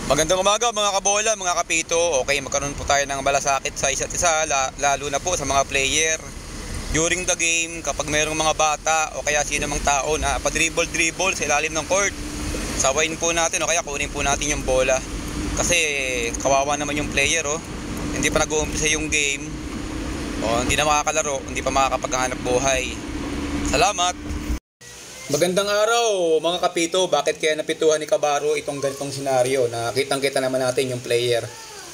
Magandang umaga mga kabola, mga kapito. Okay, magkaroon po tayo ng malasakit sa isa't isa, lalo na po sa mga player. During the game, kapag mayroong mga bata o kaya sino mang tao na pa-dribble sa ilalim ng court, sawayin po natin o kaya kunin po natin yung bola. Kasi kawawa naman yung player, hindi pa nag-uumpisa yung game, hindi na makakalaro, hindi pa makakapaghanap buhay. Salamat! Magandang araw mga kapito. Bakit kaya napituhan ni Kabaro itong ganitong senaryo na kitang-kita naman natin yung player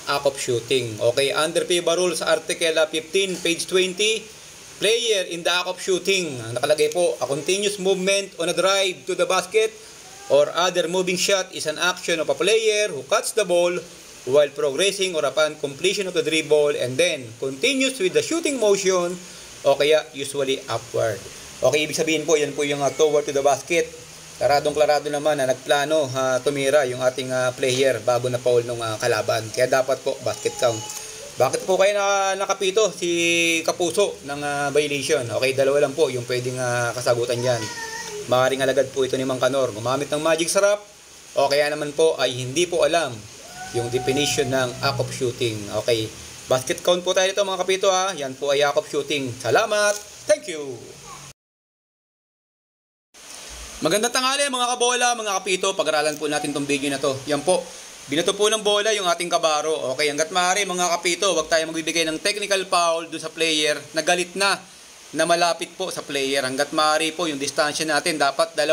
ACOP shooting. Okay, under FIBA rules sa Article 15 page 20, player in the ACOP shooting, nakalagay po, a continuous movement on a drive to the basket or other moving shot is an action of a player who cuts the ball while progressing or upon completion of the dribble and then continues with the shooting motion o kaya usually upward. Okay, ibig sabihin po, yan po yung toward to the basket. Klaradong-klarado naman na nagplano tumira yung ating player bago na foul ng kalaban. Kaya dapat po basket count. Bakit po kayo nakapito si Kapuso ng violation? Okay, dalawa lang po yung pwedeng kasagutan dyan. Maaaring alagad po ito ni Mang Kanor gumamit ng magic sarap o kaya naman po ay hindi po alam yung definition ng ACOP shooting. Okay, basket count po tayo dito mga kapito Yan po ay ACOP shooting. Salamat! Thank you! Magandang tanghali mga kabola, mga kapito. Pag-aralan po natin tong video na to. Yan po, binato po ng bola yung ating Kabaro. Okay, hanggat maaari mga kapito, wag tayo magbibigay ng technical foul doon sa player na galit na malapit po sa player. Hanggat maaari po yung distansya natin dapat 2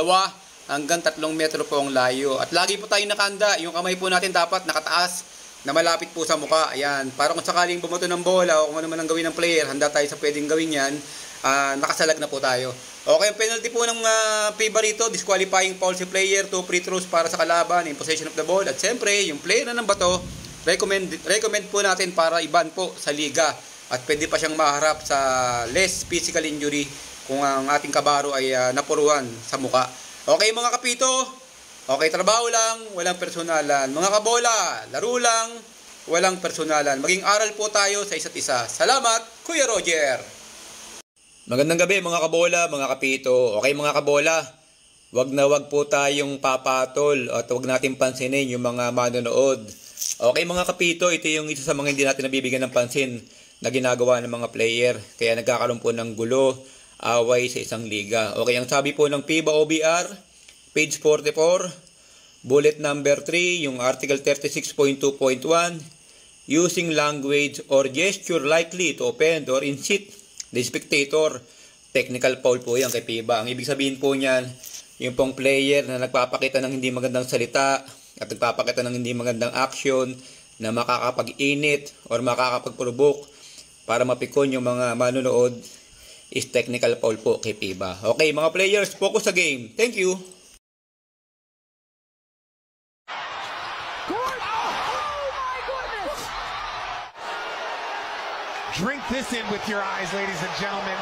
hanggang 3 metro po ang layo. At lagi po tayong nakahanda, yung kamay po natin dapat nakataas na malapit po sa mukha. Ayan, para kung sakaling bumato ng bola o kung ano man ang gawin ng player, handa tayo sa pwedeng gawin yan. Nakasalag na po tayo. Okay, ang penalty po ng FIBA rito, disqualifying foul si player, 2 free throws para sa kalaban in possession of the ball. At siyempre, yung player na ng bato, recommend po natin para iban po sa liga. At pwede pa siyang maharap sa less physical injury kung ang ating Kabaro ay napuruan sa muka. Okay mga kapito, okay, trabaho lang, walang personalan. Mga kabola, laro lang, walang personalan. Maging aral po tayo sa isa't isa. Salamat, Kuya Roger! Magandang gabi mga kabola, mga kapito. Okay mga kabola, wag po tayong papatol at wag natin pansinin yung mga manonood. Okay mga kapito, ito yung isa sa mga hindi natin nabibigyan ng pansin na ginagawa ng mga player. Kaya nagkakaroon po ng gulo, away sa isang liga. Okay, ang sabi po ng FIBA OBR, page 44, bullet number 3, yung article 36.2.1, using language or gesture likely to offend or incite the spectator, technical foul po yan kay FIBA. Ang ibig sabihin po niyan, yung pong player na nagpapakita ng hindi magandang salita at nagpapakita ng hindi magandang action na makakapag-init or makakapag-provoke para mapikon yung mga manonood is technical foul po kay FIBA. Okay, mga players, focus sa game. Thank you! Drink this in with your eyes, ladies and gentlemen.